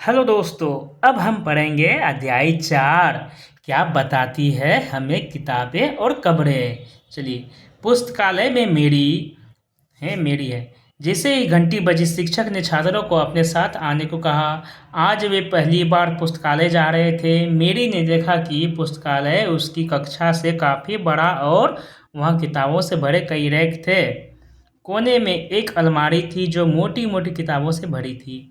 Hello दोस्तों। अब हम पढ़ेंगे अध्याय 4। क्या बताती है हमें किताबें और कब्रें। चलिए। पुस्तकालय में मेरी है। जैसे ही घंटी बजी, शिक्षक ने छात्रों को अपने साथ आने को कहा। आज वे पहली बार पुस्तकालय जा रहे थे। मेरी ने देखा कि पुस्तकालय उसकी कक्षा से काफ़ी बड़ा और वहाँ किताबों से भरे कई रैक थे। कोने में एक अलमारी थी जो मोटी मोटी किताबों से भरी थी।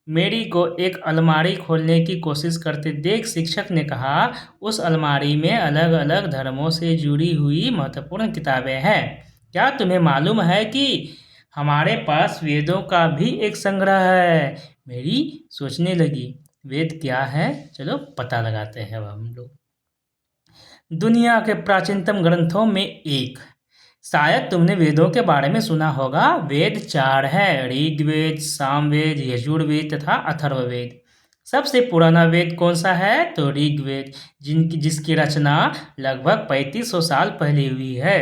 मेरी को एक अलमारी खोलने की कोशिश करते देख शिक्षक ने कहा, उस अलमारी में अलग अलग धर्मों से जुड़ी हुई महत्वपूर्ण किताबें हैं। क्या तुम्हें मालूम है कि हमारे पास वेदों का भी एक संग्रह है। मेरी सोचने लगी, वेद क्या है? चलो पता लगाते हैं अब हम लोग। दुनिया के प्राचीनतम ग्रंथों में एक। शायद तुमने वेदों के बारे में सुना होगा। वेद 4 है: ऋग्वेद, सामवेद, यजुर्वेद तथा अथर्ववेद। सबसे पुराना वेद कौन सा है? तो ऋग्वेद, जिसकी रचना लगभग 3500 साल पहले हुई है।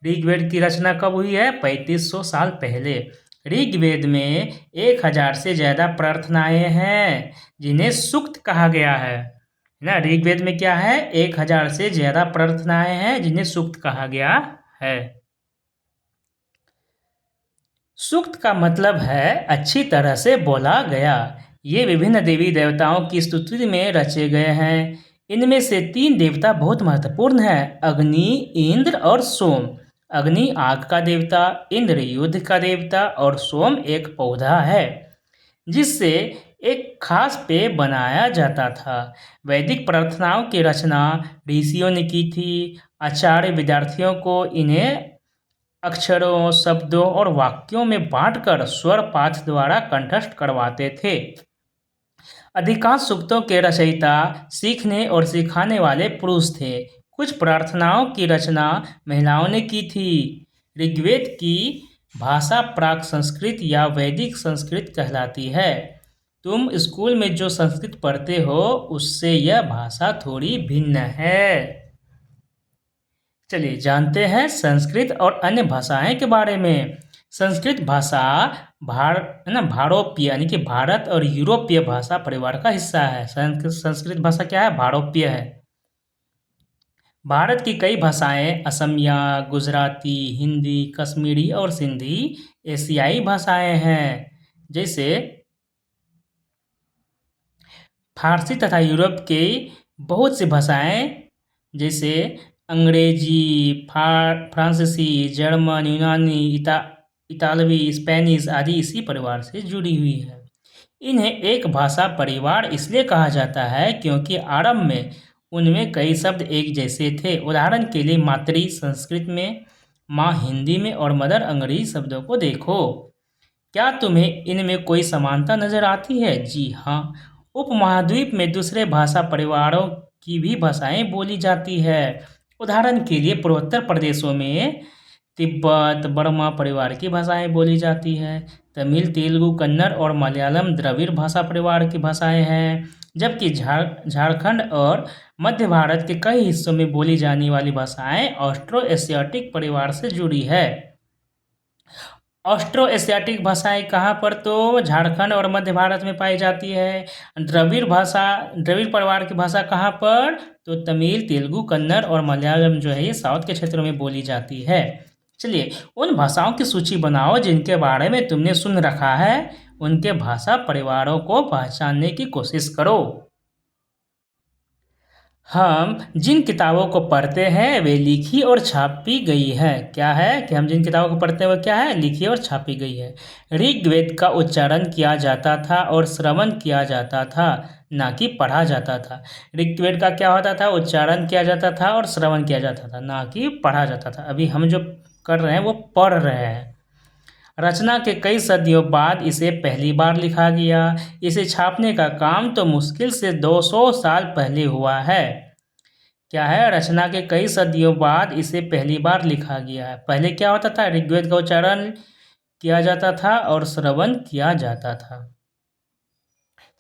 ऋग्वेद की रचना कब हुई है? 3500 साल पहले। ऋग्वेद में 1000 से ज़्यादा प्रार्थनाएं हैं जिन्हें सूक्त कहा गया है ना। ऋग्वेद में क्या है? 1000 से ज़्यादा प्रार्थनाएं हैं जिन्हें सूक्त कहा गया है। सूक्त का मतलब है अच्छी तरह से बोला गया। ये विभिन्न देवी देवताओं की स्तुति में रचे गए हैं। इनमें से 3 देवता बहुत महत्वपूर्ण हैं: अग्नि, इंद्र और सोम। अग्नि आग का देवता, इंद्र युद्ध का देवता और सोम एक पौधा है जिससे एक खास पेय बनाया जाता था। वैदिक प्रार्थनाओं की रचना ऋषियों ने की थी। आचार्य विद्यार्थियों को इन्हें अक्षरों, शब्दों और वाक्यों में बांटकर स्वर पाठ द्वारा कंठस्थ करवाते थे। अधिकांश सूक्तों के रचयिता सीखने और सिखाने वाले पुरुष थे। कुछ प्रार्थनाओं की रचना महिलाओं ने की थी। ऋग्वेद की भाषा प्राक संस्कृत या वैदिक संस्कृत कहलाती है। तुम स्कूल में जो संस्कृत पढ़ते हो उससे यह भाषा थोड़ी भिन्न है। चलिए जानते हैं संस्कृत और अन्य भाषाएं के बारे में। संस्कृत भाषा भारोपीय यानी कि भारत और यूरोपीय भाषा परिवार का हिस्सा है। संस्कृत भाषा क्या है? भारोपीय है। भारत की कई भाषाएं असमिया, गुजराती, हिंदी, कश्मीरी और सिंधी एशियाई भाषाएं हैं। जैसे फारसी तथा यूरोप की बहुत सी भाषाएं जैसे अंग्रेजी, फ्रांसीसी, जर्मन, यूनानी, इतालवी, स्पेनिश आदि इसी परिवार से जुड़ी हुई है। इन्हें एक भाषा परिवार इसलिए कहा जाता है क्योंकि आरंभ में उनमें कई शब्द एक जैसे थे। उदाहरण के लिए मातृ संस्कृत में, माँ हिंदी में और मदर अंग्रेजी शब्दों को देखो। क्या तुम्हें इनमें कोई समानता नजर आती है? जी हाँ। उपमहाद्वीप में दूसरे भाषा परिवारों की भी भाषाएं बोली जाती है। उदाहरण के लिए पूर्वोत्तर प्रदेशों में तिब्बत बर्मा परिवार की भाषाएं बोली जाती हैं। तमिल, तेलुगु, कन्नड़ और मलयालम द्रविड़ भाषा परिवार की भाषाएं हैं। जबकि झारखंड और मध्य भारत के कई हिस्सों में बोली जाने वाली भाषाएं ऑस्ट्रो एशियाटिक परिवार से जुड़ी है। ऑस्ट्रो एशियाटिक भाषाएं कहाँ पर? तो झारखंड और मध्य भारत में पाई जाती है। द्रविड़ परिवार की भाषा कहाँ पर? तो तमिल, तेलुगु, कन्नड़ और मलयालम जो है ये साउथ के क्षेत्रों में बोली जाती है। चलिए उन भाषाओं की सूची बनाओ जिनके बारे में तुमने सुन रखा है। उनके भाषा परिवारों को पहचानने की कोशिश करो। हम जिन किताबों को पढ़ते हैं वे लिखी और छापी गई है। क्या है कि हम जिन किताबों को पढ़ते हैं वो क्या है? लिखी और छापी गई है। ऋग्वेद का उच्चारण किया जाता था और श्रवण किया जाता था, ना कि पढ़ा जाता था। ऋग्वेद का क्या होता था? उच्चारण किया जाता था और श्रवण किया जाता था, ना कि पढ़ा जाता था। अभी हम जो कर रहे हैं वो पढ़ रहे हैं। रचना के कई सदियों बाद इसे पहली बार लिखा गया। इसे छापने का काम तो मुश्किल से 200 साल पहले हुआ है। क्या है? रचना के कई सदियों बाद इसे पहली बार लिखा गया है। पहले क्या होता था? ऋग्वेद का उच्चारण किया जाता था और श्रवण किया जाता था।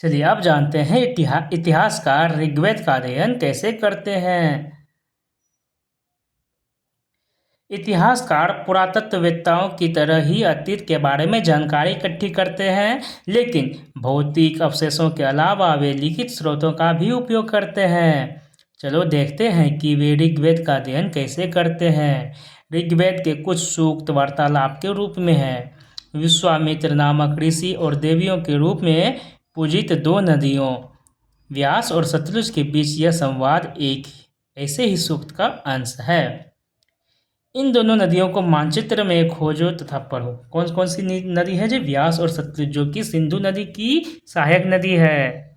चलिए अब जानते हैं इतिहासकार ऋग्वेद का अध्ययन कैसे करते हैं। इतिहासकार पुरातत्ववेत्ताओं की तरह ही अतीत के बारे में जानकारी इकट्ठी करते हैं, लेकिन भौतिक अवशेषों के अलावा वे लिखित स्रोतों का भी उपयोग करते हैं। चलो देखते हैं कि वे ऋग्वेद का अध्ययन कैसे करते हैं। ऋग्वेद के कुछ सूक्त वार्तालाप के रूप में हैं। विश्वामित्र नामक ऋषि और देवियों के रूप में पूजित दो नदियों व्यास और सतलुज के बीच यह संवाद एक ऐसे ही सूक्त का अंश है। इन दोनों नदियों को मानचित्र में खोजो तथा पढ़ो। कौन कौन सी नदी है जो व्यास और सतलुज, जो कि सिंधु नदी की सहायक नदी है।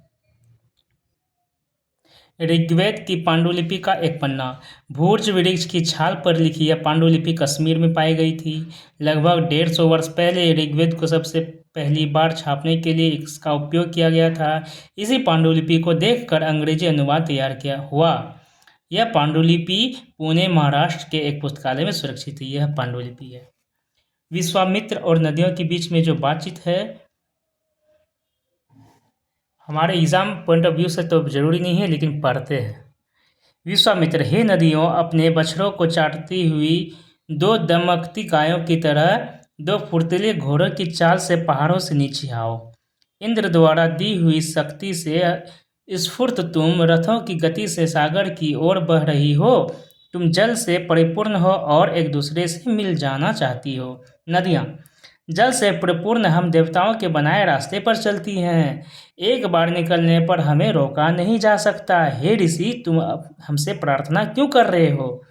ऋग्वेद की पांडुलिपि का एक पन्ना। भूर्ज वृक्ष की छाल पर लिखी यह पांडुलिपि कश्मीर में पाई गई थी। लगभग 150 वर्ष पहले ऋग्वेद को सबसे पहली बार छापने के लिए इसका उपयोग किया गया था। इसी पांडुलिपि को देखकर अंग्रेजी अनुवाद तैयार किया हुआ। यह पांडुलिपि पुणे महाराष्ट्र के एक पुस्तकालय में सुरक्षित है। यह पांडुलिपि है। विश्वामित्र और नदियों के बीच में जो बातचीत है, हमारे एग्जाम पॉइंट ऑफ व्यू से तो जरूरी नहीं है, लेकिन पढ़ते हैं। विश्वामित्र, हे नदियों, अपने बछड़ों को चाटती हुई दो दमकती गायों की तरह दो फुर्तीले घोड़ों की चाल से पहाड़ों से नीचे आओ। इंद्र द्वारा दी हुई शक्ति से स्फूर्त तुम रथों की गति से सागर की ओर बह रही हो। तुम जल से परिपूर्ण हो और एक दूसरे से मिल जाना चाहती हो। नदियाँ, जल से परिपूर्ण हम देवताओं के बनाए रास्ते पर चलती हैं। एक बार निकलने पर हमें रोका नहीं जा सकता। हे ऋषि, तुम हमसे प्रार्थना क्यों कर रहे हो?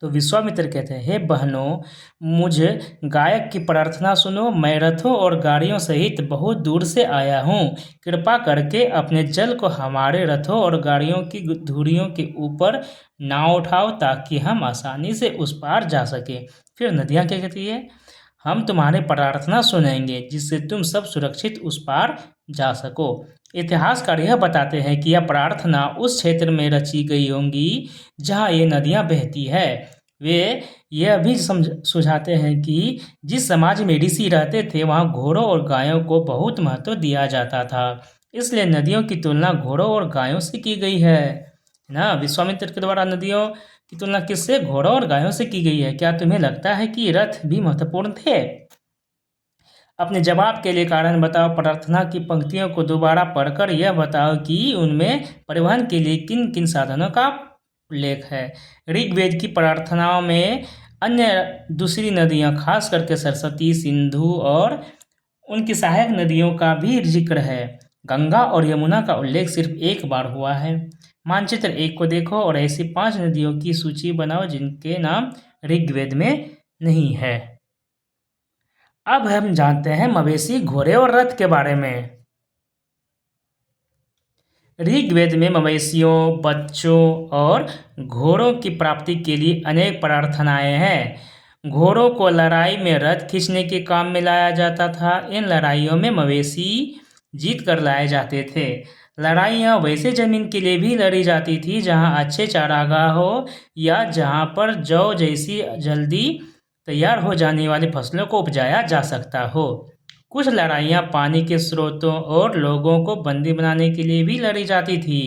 तो विश्वामित्र कहते हैं, हे बहनों, मुझ गायक की प्रार्थना सुनो। मैं रथों और गाड़ियों सहित बहुत दूर से आया हूँ। कृपा करके अपने जल को हमारे रथों और गाड़ियों की धुरियों के ऊपर ना उठाओ, ताकि हम आसानी से उस पार जा सके। फिर नदियाँ क्या कहती है, हम तुम्हारी प्रार्थना सुनेंगे, जिससे तुम सब सुरक्षित उस पार जा सको। इतिहासकार यह बताते हैं कि यह प्रार्थना उस क्षेत्र में रची गई होंगी जहाँ ये नदियाँ बहती है। वे यह भी सुझाते हैं कि जिस समाज में ऋषि रहते थे वहाँ घोड़ों और गायों को बहुत महत्व दिया जाता था, इसलिए नदियों की तुलना घोड़ों और गायों से की गई है ना। विश्वामित्र के द्वारा नदियों की तुलना किससे? घोड़ों और गायों से की गई है। क्या तुम्हें लगता है कि रथ भी महत्वपूर्ण थे? अपने जवाब के लिए कारण बताओ। प्रार्थना की पंक्तियों को दोबारा पढ़कर यह बताओ कि उनमें परिवहन के लिए किन किन साधनों का उल्लेख है। ऋग्वेद की प्रार्थनाओं में अन्य दूसरी नदियाँ, खास करके सरस्वती, सिंधु और उनकी सहायक नदियों का भी जिक्र है। गंगा और यमुना का उल्लेख सिर्फ एक बार हुआ है। मानचित्र 1 को देखो और ऐसी 5 नदियों की सूची बनाओ जिनके नाम ऋग्वेद में नहीं है। अब हम जानते हैं मवेशी, घोड़े और रथ के बारे में। ऋग्वेद में मवेशियों, बच्चों और घोड़ों की प्राप्ति के लिए अनेक प्रार्थनाएं हैं। घोड़ों को लड़ाई में रथ खींचने के काम में लाया जाता था। इन लड़ाइयों में मवेशी जीत कर लाए जाते थे। लड़ाइयाँ वैसे जमीन के लिए भी लड़ी जाती थी जहाँ अच्छे चारागाह हो या जहाँ पर जौ जैसी जल्दी तैयार हो जाने वाली फसलों को उपजाया जा सकता हो। कुछ लड़ाइयाँ पानी के स्रोतों और लोगों को बंदी बनाने के लिए भी लड़ी जाती थी।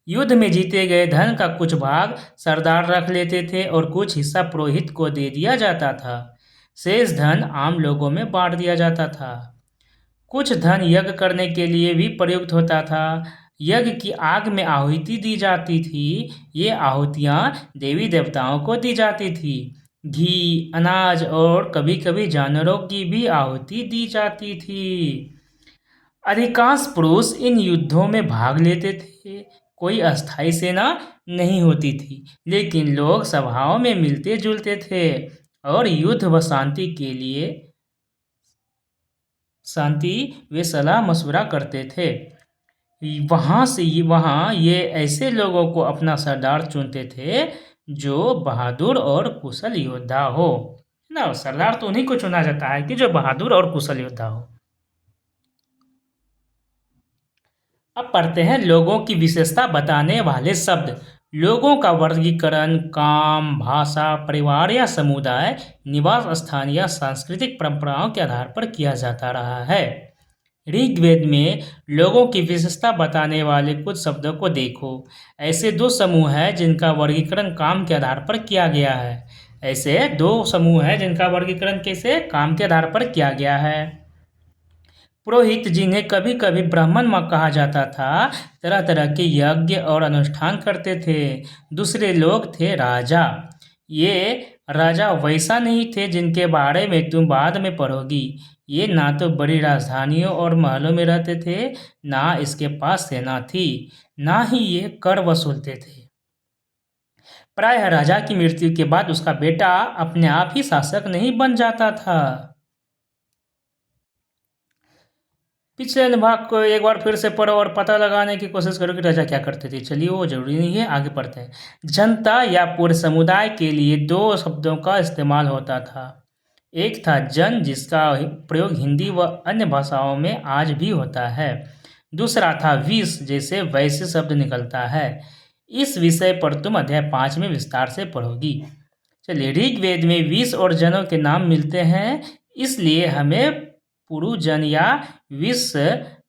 युद्ध में जीते गए धन का कुछ भाग सरदार रख लेते थे और कुछ हिस्सा पुरोहित को दे दिया जाता था। शेष धन आम लोगों में बांट दिया जाता था। कुछ धन यज्ञ करने के लिए भी प्रयुक्त होता था। यज्ञ की आग में आहुति दी जाती थी। ये आहुतियाँ देवी देवताओं को दी जाती थी। घी, अनाज और कभी कभी जानवरों की भी आहुति दी जाती थी। अधिकांश पुरुष इन युद्धों में भाग लेते थे। कोई अस्थायी सेना नहीं होती थी, लेकिन लोग सभाओं में मिलते जुलते थे और युद्ध व शांति के लिए वे सलाह मशवरा करते थे। वहाँ ये ऐसे लोगों को अपना सरदार चुनते थे जो बहादुर और कुशल योद्धा हो ना। सरदार तो उन्हीं को चुना जाता है कि जो बहादुर और कुशल योद्धा हो। अब पढ़ते हैं लोगों की विशेषता बताने वाले शब्द। लोगों का वर्गीकरण काम, भाषा, परिवार या समुदाय, निवास स्थान या सांस्कृतिक परंपराओं के आधार पर किया जाता रहा है। ऋग्वेद में लोगों की विशेषता बताने वाले कुछ शब्दों को देखो। ऐसे दो समूह हैं जिनका वर्गीकरण काम के आधार पर किया गया है। ऐसे दो समूह हैं जिनका वर्गीकरण कैसे काम के आधार पर किया गया है। पुरोहित, जिन्हें कभी कभी ब्राह्मण कहा जाता था, तरह तरह के यज्ञ और अनुष्ठान करते थे। दूसरे लोग थे राजा। ये राजा वैसा नहीं थे जिनके बारे में तुम बाद में पढ़ोगी। ये ना तो बड़ी राजधानियों और महलों में रहते थे, ना इसके पास सेना थी, ना ही ये कर वसूलते थे। प्रायः राजा की मृत्यु के बाद उसका बेटा अपने आप ही शासक नहीं बन जाता था। पिछले अनुभाग को एक बार फिर से पढ़ो और पता लगाने की कोशिश करो कि राजा क्या करते थे। चलिए, वो जरूरी नहीं है, आगे पढ़ते हैं। जनता या पूरे समुदाय के लिए दो शब्दों का इस्तेमाल होता था। एक था जन, जिसका प्रयोग हिंदी व अन्य भाषाओं में आज भी होता है। दूसरा था विष, जैसे वैश्य शब्द निकलता है। इस विषय पर तुम अध्याय 5 में विस्तार से पढ़ोगी। चलिए, ऋग्वेद में विष और जनों के नाम मिलते हैं, इसलिए हमें पुरुजन या विष,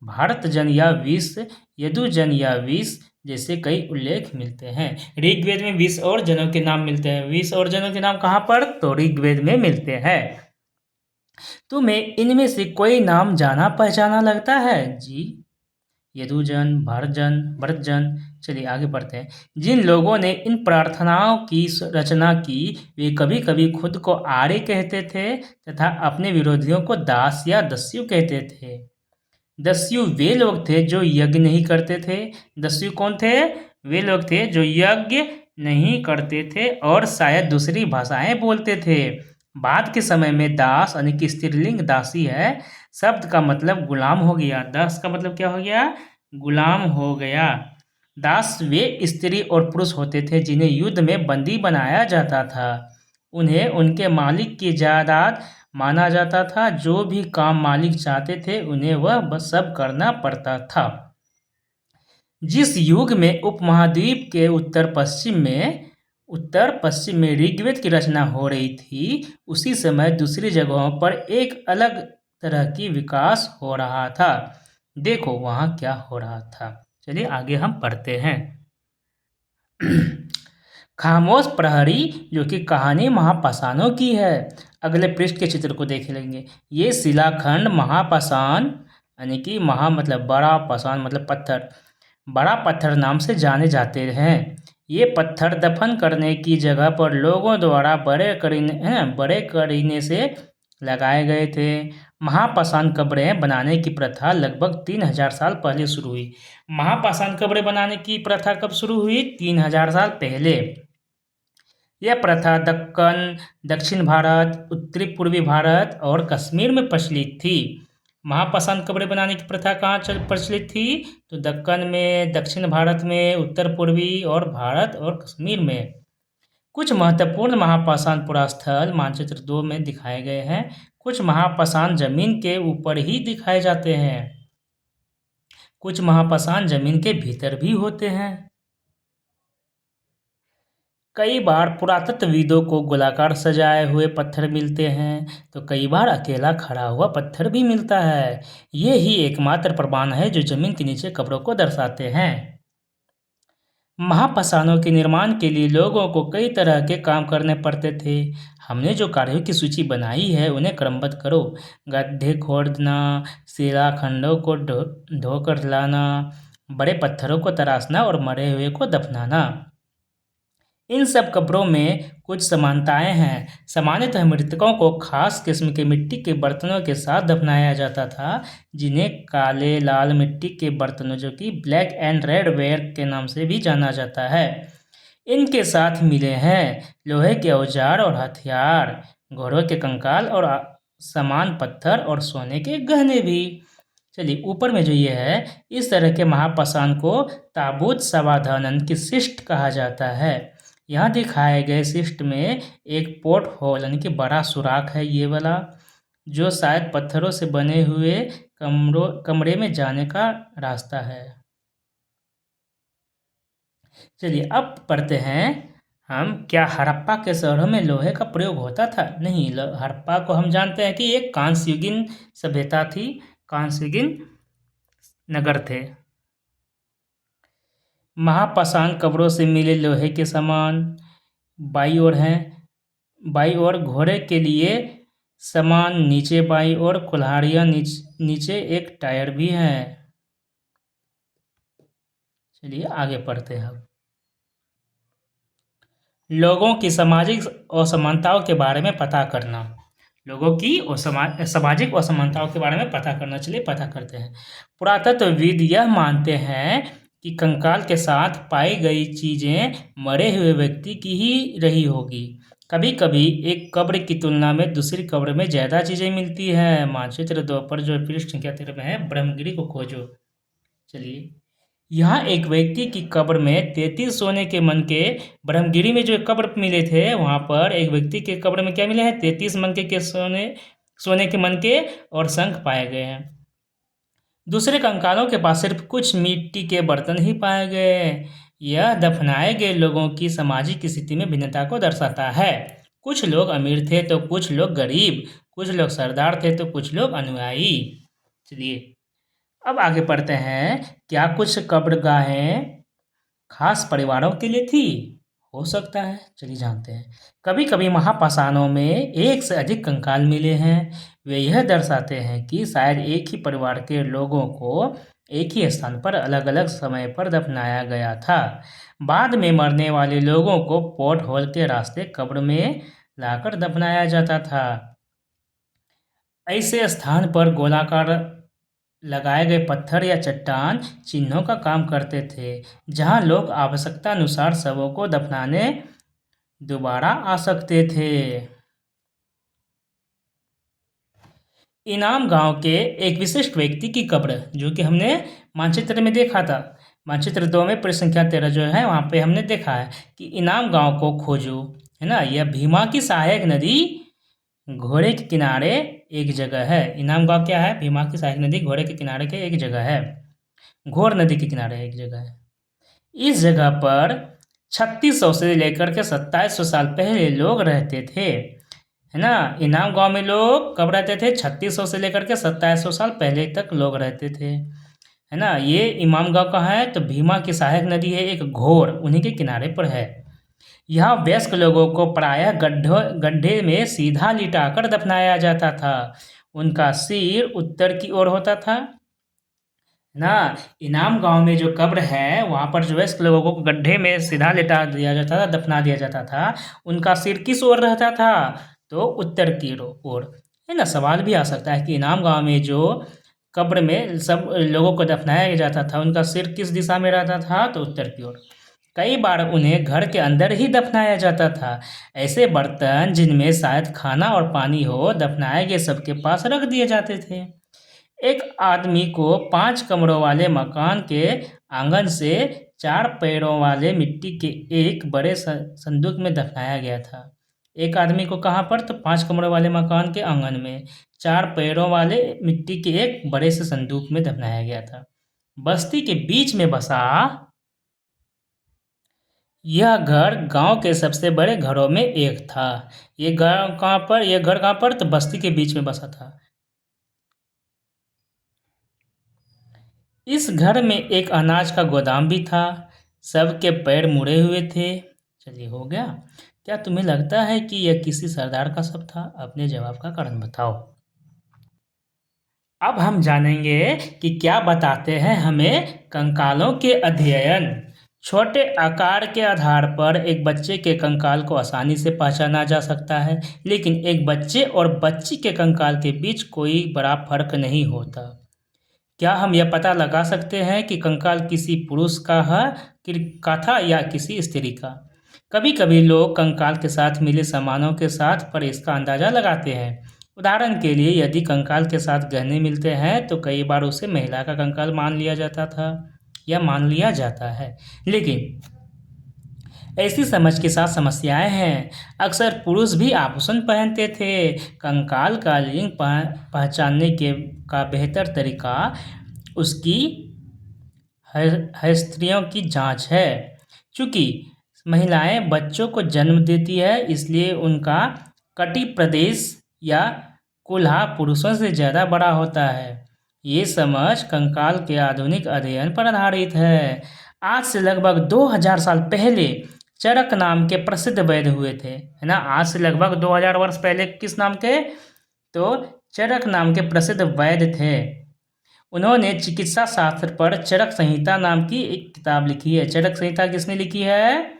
भारतजन या विष, यदुजन या विष जैसे कई उल्लेख मिलते हैं। ऋग्वेद में विष और जनों के नाम मिलते हैं। विष और जनों के नाम कहाँ पर? तो ऋग्वेद में मिलते हैं। तुम्हें इनमें से कोई नाम जाना पहचाना लगता है? जी, यदुजन, भरतजन। चलिए, आगे बढ़ते हैं। जिन लोगों ने इन प्रार्थनाओं की रचना की, वे कभी कभी खुद को आर्य कहते थे तथा अपने विरोधियों को दास या दस्यु कहते थे। दस्यु वे लोग थे जो यज्ञ नहीं करते थे। दस्यु कौन थे? वे लोग थे जो यज्ञ नहीं करते थे और शायद दूसरी भाषाएं बोलते थे। बाद के समय में दास, यानी कि स्त्रीलिंग दासी है, शब्द का मतलब गुलाम हो गया। दास का मतलब क्या हो गया? गुलाम हो गया। दास वे स्त्री और पुरुष होते थे जिन्हें युद्ध में बंदी बनाया जाता था। उन्हें उनके मालिक की जायदाद माना जाता था। जो भी काम मालिक चाहते थे उन्हें वह सब करना पड़ता था। जिस युग में उपमहाद्वीप के उत्तर पश्चिम में ऋग्वेद की रचना हो रही थी, उसी समय दूसरी जगहों पर एक अलग तरह की विकास हो रहा था। देखो वहाँ क्या हो रहा था। चलिए, आगे हम पढ़ते हैं। खामोश प्रहरी, जो कि कहानी महापाषाणों की है। अगले पृष्ठ के चित्र को देख लेंगे। ये शिलाखंड महापाषाण, यानी कि महा मतलब बड़ा, पाषाण मतलब पत्थर, बड़ा पत्थर नाम से जाने जाते हैं। ये पत्थर दफन करने की जगह पर लोगों द्वारा बड़े करीने से लगाए गए थे। महापाषाण कब्रें बनाने की प्रथा लगभग 3000 साल पहले शुरू हुई। महापाषाण कब्रें बनाने की प्रथा कब शुरू हुई? 3000 साल पहले। यह प्रथा दक्कन, दक्षिण भारत, उत्तरी पूर्वी भारत और कश्मीर में प्रचलित थी। महापाषाण कब्रें बनाने की प्रथा कहाँ प्रचलित थी? तो दक्कन में, दक्षिण भारत में, उत्तर पूर्वी और भारत और कश्मीर में। कुछ महत्वपूर्ण महापाषाण पुरास्थल मानचित्र 2 में दिखाए गए हैं। कुछ महापाषाण जमीन के ऊपर ही दिखाए जाते हैं, कुछ महापाषाण जमीन के भीतर भी होते हैं। कई बार पुरातत्वविदों को गोलाकार सजाए हुए पत्थर मिलते हैं, तो कई बार अकेला खड़ा हुआ पत्थर भी मिलता है। ये ही एकमात्र प्रमाण है जो जमीन के नीचे कब्रों को दर्शाते हैं। महापाषाणों के निर्माण के लिए लोगों को कई तरह के काम करने पड़ते थे। हमने जो कार्यों की सूची बनाई है उन्हें क्रमबद्ध करो। गड्ढे खोदना, शिलाखंडों को ढोकर लाना, बड़े पत्थरों को तराशना और मरे हुए को दफनाना। इन सब कब्रों में कुछ समानताएं हैं। सामान्यतः मृतकों को खास किस्म के मिट्टी के बर्तनों के साथ दफनाया जाता था, जिन्हें काले लाल मिट्टी के बर्तनों, जो कि ब्लैक एंड रेड वेयर के नाम से भी जाना जाता है, इनके साथ मिले हैं लोहे के औजार और हथियार, घोड़ों के कंकाल और समान पत्थर और सोने के गहने भी। चलिए, ऊपर में जो ये है, इस तरह के महापाषाण को ताबूत समाधानन की शिष्ट कहा जाता है। यहाँ दिखाए गए शिष्ट में एक पोर्ट होल, यानी कि बड़ा सुराख है ये वाला, जो शायद पत्थरों से बने हुए कमरे में जाने का रास्ता है। चलिए, अब पढ़ते हैं हम। क्या हड़प्पा के शहरों में लोहे का प्रयोग होता था? नहीं, हड़प्पा को हम जानते हैं कि एक कांस्ययुगीन सभ्यता थी, कांस्यगिन नगर थे। महापाषाण कब्रों से मिले लोहे के सामान बाई ओर हैं। बाई ओर घोड़े के लिए सामान नीचे बाई ओर कुल्हाड़ियाँ नीचे एक टायर भी है। चलिए आगे पढ़ते हैं। लोगों की सामाजिक असमानताओं के बारे में पता करना। लोगों की सामाजिक असमानताओं के बारे में पता करना। चलिए पता करते हैं। पुरातत्वविद यह मानते हैं कि कंकाल के साथ पाई गई चीजें मरे हुए व्यक्ति की ही रही होगी। कभी कभी एक कब्र की तुलना में दूसरी कब्र में ज्यादा चीजें मिलती है। मानचित्र 2 पर जो पृष्ठ संख्या 13 में है, ब्रह्मगिरी को खोजो। चलिए, यहाँ एक व्यक्ति की कब्र में 33 सोने के मनके, ब्रह्मगिरी में जो कब्र मिले थे वहाँ पर एक व्यक्ति के कब्र में क्या मिले हैं? 33 मनके के सोने के मनके और शंख पाए गए हैं। दूसरे कंकालों के पास सिर्फ कुछ मिट्टी के बर्तन ही पाए गए। यह दफनाए गए लोगों की सामाजिक स्थिति में भिन्नता को दर्शाता है। कुछ लोग अमीर थे तो कुछ लोग गरीब, कुछ लोग सरदार थे तो कुछ लोग अनुयायी। चलिए अब आगे पढ़ते हैं। क्या कुछ कब्रगाहें खास परिवारों के लिए थी? हो सकता है, चलिए जानते हैं। कभी कभी महापाषाणों में एक से अधिक कंकाल मिले हैं। वे यह दर्शाते हैं कि शायद एक ही परिवार के लोगों को एक ही स्थान पर अलग अलग समय पर दफनाया गया था। बाद में मरने वाले लोगों को पोर्ट होल के रास्ते कब्र में लाकर दफनाया जाता था। ऐसे स्थान पर गोलाकार लगाए गए पत्थर या चट्टान चिन्हों का काम करते थे, जहां लोग आवश्यकतानुसार शवों को दफनाने दोबारा आ सकते थे। इनाम गांव के एक विशिष्ट व्यक्ति की कब्र, जो कि हमने मानचित्र में देखा था, मानचित्र 2 में पृष्ठ संख्या 13 जो है वहां पे हमने देखा है कि इनाम गांव को खोजो, है ना। यह भीमा की सहायक नदी घोड़े के किनारे एक जगह है। इनाम गांव क्या है? भीमा की सहायक नदी घोड़े के किनारे के एक जगह है। घोर नदी के किनारे एक जगह है। इस जगह पर 3600 से लेकर के 2700 साल पहले लोग रहते थे, है ना। इनाम गांव में लोग कब रहते थे? 3600 से लेकर के 2700 साल पहले तक लोग रहते थे, है ना। ये इमाम गांव कहाँ है? तो भीमा की सहायक नदी है एक घोर, उन्हीं के किनारे पर है। यहाँ वयस्क लोगों को प्रायः गड्ढे में सीधा लिटाकर दफनाया जाता था। उनका सिर उत्तर की ओर होता था ना। इनाम गांव में जो कब्र है वहाँ पर जो वयस्क लोगों को गड्ढे में सीधा लिटा दिया जाता था, दफना दिया जाता था। उनका सिर किस ओर रहता था? तो उत्तर की ओर, है ना। सवाल भी आ सकता है कि इनाम गांव में जो कब्र में सब लोगों को दफनाया जाता था, उनका सिर किस दिशा में रहता था? तो उत्तर की ओर। कई बार उन्हें घर के अंदर ही दफनाया जाता था। ऐसे बर्तन जिनमें शायद खाना और पानी हो, दफनाए गए सबके पास रख दिए जाते थे। एक आदमी को 5 कमरों वाले मकान के आंगन से 4 पैरों वाले मिट्टी के एक बड़े संदूक में दफनाया गया था। एक आदमी को कहाँ पर? तो 5 कमरों वाले मकान के आंगन में 4 पैरों वाले मिट्टी के एक बड़े से संदूक में दफनाया गया था। बस्ती के बीच में बसा यह घर गांव के सबसे बड़े घरों में एक था। ये घर कहाँ पर? तो बस्ती के बीच में बसा था। इस घर में एक अनाज का गोदाम भी था। सबके पैर मुड़े हुए थे। चलिए हो गया। क्या तुम्हें लगता है कि यह किसी सरदार का शव था? अपने जवाब का कारण बताओ। अब हम जानेंगे कि क्या बताते हैं हमें कंकालों के अध्ययन। छोटे आकार के आधार पर एक बच्चे के कंकाल को आसानी से पहचाना जा सकता है, लेकिन एक बच्चे और बच्ची के कंकाल के बीच कोई बड़ा फर्क नहीं होता। क्या हम यह पता लगा सकते हैं कि कंकाल किसी पुरुष का था या किसी स्त्री का? कभी कभी लोग कंकाल के साथ मिले सामानों के साथ पर इसका अंदाजा लगाते हैं। उदाहरण के लिए, यदि कंकाल के साथ गहने मिलते हैं तो कई बार उसे महिला का कंकाल मान लिया जाता था या मान लिया जाता है। लेकिन ऐसी समझ के साथ समस्याएं हैं। अक्सर पुरुष भी आभूषण पहनते थे। कंकाल का लिंग पहचानने का बेहतर तरीका उसकी हस्तियों की जांच है। चूँकि महिलाएं बच्चों को जन्म देती है, इसलिए उनका कटी प्रदेश या कुल्हा पुरुषों से ज़्यादा बड़ा होता है। ये समझ कंकाल के आधुनिक अध्ययन पर आधारित है। आज से लगभग 2000 साल पहले चरक नाम के प्रसिद्ध वैद्य हुए थे, है ना। आज से लगभग 2000 वर्ष पहले किस नाम के? तो चरक नाम के प्रसिद्ध वैद्य थे। उन्होंने चिकित्सा शास्त्र पर चरक संहिता नाम की एक किताब लिखी है। चरक संहिता किसने लिखी है?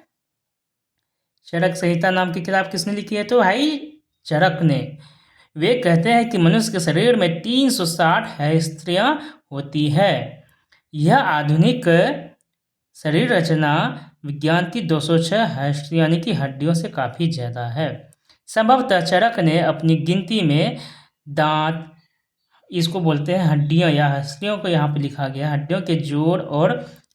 चरक संहिता नाम की किताब किसने लिखी है? तो भाई चरक ने। वे कहते हैं कि मनुष्य के शरीर में 360 हैस्त्रियाँ होती है। यह आधुनिक शरीर रचना विज्ञान की 206 हैस्त्रियाँ यानी कि हड्डियों से काफ़ी ज़्यादा है। संभवतः चरक ने अपनी गिनती में दांत, इसको बोलते हैं हड्डियाँ या हड्डियों को यहाँ पे लिखा गया, हड्डियों के जोड़ और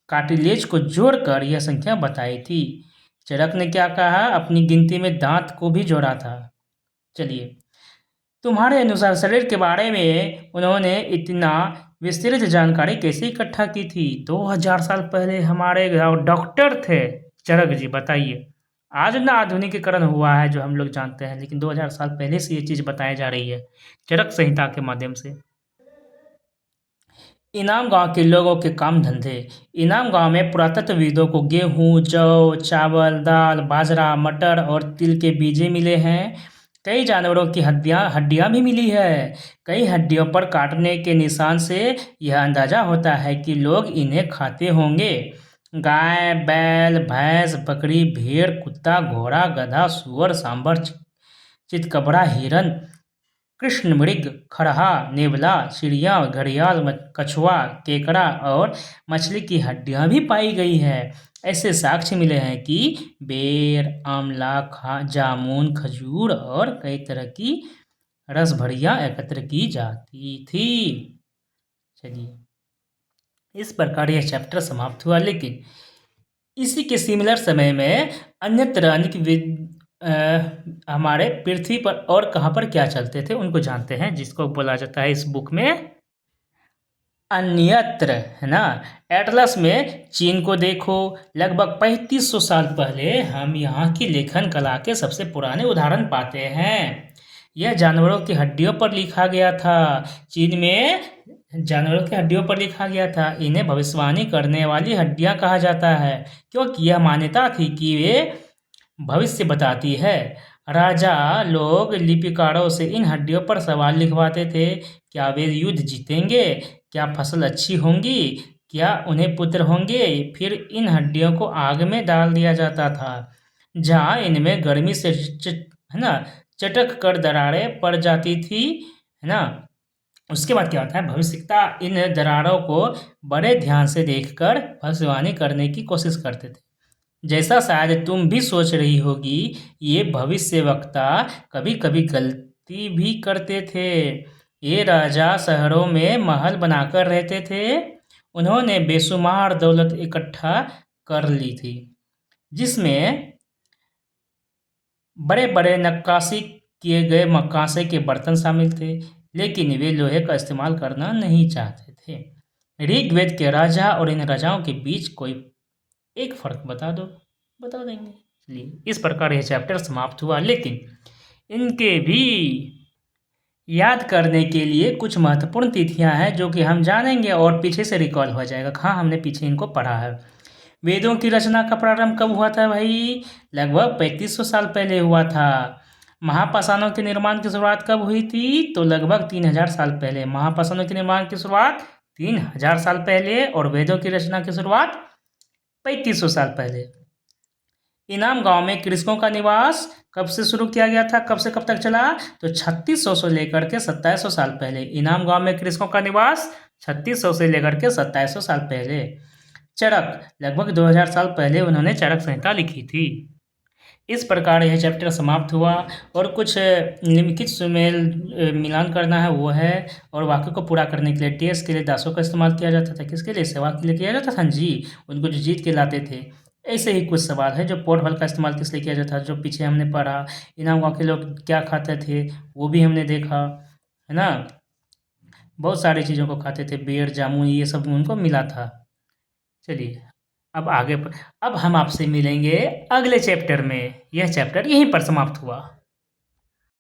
कार्टिलेज को जोड़कर यह संख्या बताई थी। चरक ने क्या कहा? अपनी गिनती में दांत को भी जोड़ा था। चलिए, तुम्हारे अनुसार शरीर के बारे में उन्होंने इतना विस्तृत जानकारी कैसे इकट्ठा की थी? 2000 साल पहले हमारे डॉक्टर थे चरक जी, बताइए। आज ना आधुनिकीकरण हुआ है जो हम लोग जानते हैं, लेकिन 2000 साल पहले से ये चीज़ बताई जा रही है चरक संहिता के माध्यम से। इनाम गांव के लोगों के काम धंधे। इनाम गांव में पुरातत्वविदों को गेहूं, जौ, चावल, दाल, बाजरा, मटर और तिल के बीजे मिले हैं। कई जानवरों की हड्डियां भी मिली है। कई हड्डियों पर काटने के निशान से यह अंदाजा होता है कि लोग इन्हें खाते होंगे। गाय, बैल, भैंस, बकरी, भेड़, कुत्ता, घोड़ा, गधा, सूअर, सांभर, चितकबरा, हिरन, कृष्ण मृग, खरहा, नेवला, चिड़िया, घड़ियाल, कछुआ, केकड़ा और मछली की हड्डियां भी पाई गई है। ऐसे साक्ष्य मिले हैं कि बेर, आंवला, जामुन, खजूर और कई तरह की रसभरियां एकत्र की जाती थी। चलिए, इस प्रकार यह चैप्टर समाप्त हुआ। लेकिन इसी के सिमिलर समय में अन्यत्र हमारे पृथ्वी पर और कहाँ पर क्या चलते थे उनको जानते हैं, जिसको बोला जाता है इस बुक में अन्यत्र, है ना। एटलस में चीन को देखो। लगभग 3500 साल पहले हम यहाँ की लेखन कला के सबसे पुराने उदाहरण पाते हैं। यह जानवरों की हड्डियों पर लिखा गया था। चीन में जानवरों की हड्डियों पर लिखा गया था। इन्हें भविष्यवाणी करने वाली हड्डियां कहा जाता है, क्योंकि यह मान्यता थी कि वे भविष्य बताती है। राजा लोग लिपिकारों से इन हड्डियों पर सवाल लिखवाते थे। क्या वे युद्ध जीतेंगे? क्या फसल अच्छी होंगी? क्या उन्हें पुत्र होंगे? फिर इन हड्डियों को आग में डाल दिया जाता था, जहाँ इनमें गर्मी से है ना चटक कर दरारें पड़ जाती थी, है ना। उसके बाद क्या होता है? भविष्यवक्ता इन दरारों को बड़े ध्यान से देखकर भविष्यवाणी करने की कोशिश करते थे। जैसा शायद तुम भी सोच रही होगी, ये भविष्यवक्ता कभी कभी गलती भी करते थे। ये राजा शहरों में महल बनाकर रहते थे। उन्होंने बेशुमार दौलत इकट्ठा कर ली थी, जिसमें बड़े बड़े नक्काशी किए गए मक्कासे के बर्तन शामिल थे, लेकिन वे लोहे का इस्तेमाल करना नहीं चाहते थे। ऋग्वेद के राजा और इन राजाओं के बीच कोई एक फर्क बता दो, बता देंगे। चलिए, इस प्रकार यह चैप्टर समाप्त हुआ। लेकिन इनके भी याद करने के लिए कुछ महत्वपूर्ण तिथियां हैं जो कि हम जानेंगे और पीछे से रिकॉल हो जाएगा। हाँ, हमने पीछे इनको पढ़ा है। वेदों की रचना का प्रारंभ कब हुआ था भाई? लगभग 3500 साल पहले हुआ था। महापाषाणों के निर्माण की शुरुआत कब हुई थी? तो लगभग 3000 साल पहले। महापाषाणों के निर्माण की शुरुआत 3000 साल पहले और वेदों की रचना की शुरुआत 3500 साल पहले। इनाम गांव में कृषकों का निवास कब से शुरू किया गया था? कब से कब तक चला? तो 3600 से लेकर के 2700 साल पहले। इनाम गांव में कृषकों का निवास 3600 से लेकर के 2700 साल पहले। चरक लगभग 2000 साल पहले उन्होंने चरक संहिता लिखी थी। इस प्रकार यह चैप्टर समाप्त हुआ और कुछ निम्नलिखित सुमेल मिलान करना है वो है। और वाक्य को पूरा करने के लिए टेस्ट के लिए दासों का इस्तेमाल किया जाता था। किसके लिए? सेवा के लिए किया जाता था जी, उनको जो जीत के लाते थे। ऐसे ही कुछ सवाल है। जो पोर्ट हॉल का इस्तेमाल किस लिए किया जाता है, जो पीछे हमने पढ़ा। इनाम गाँव के लोग क्या खाते थे वो भी हमने देखा, है ना। बहुत सारी चीज़ों को खाते थे, बेर, जामुन, ये सब उनको मिला था। चलिए, अब आगे अब हम आपसे मिलेंगे अगले चैप्टर में। यह चैप्टर यहीं पर समाप्त हुआ।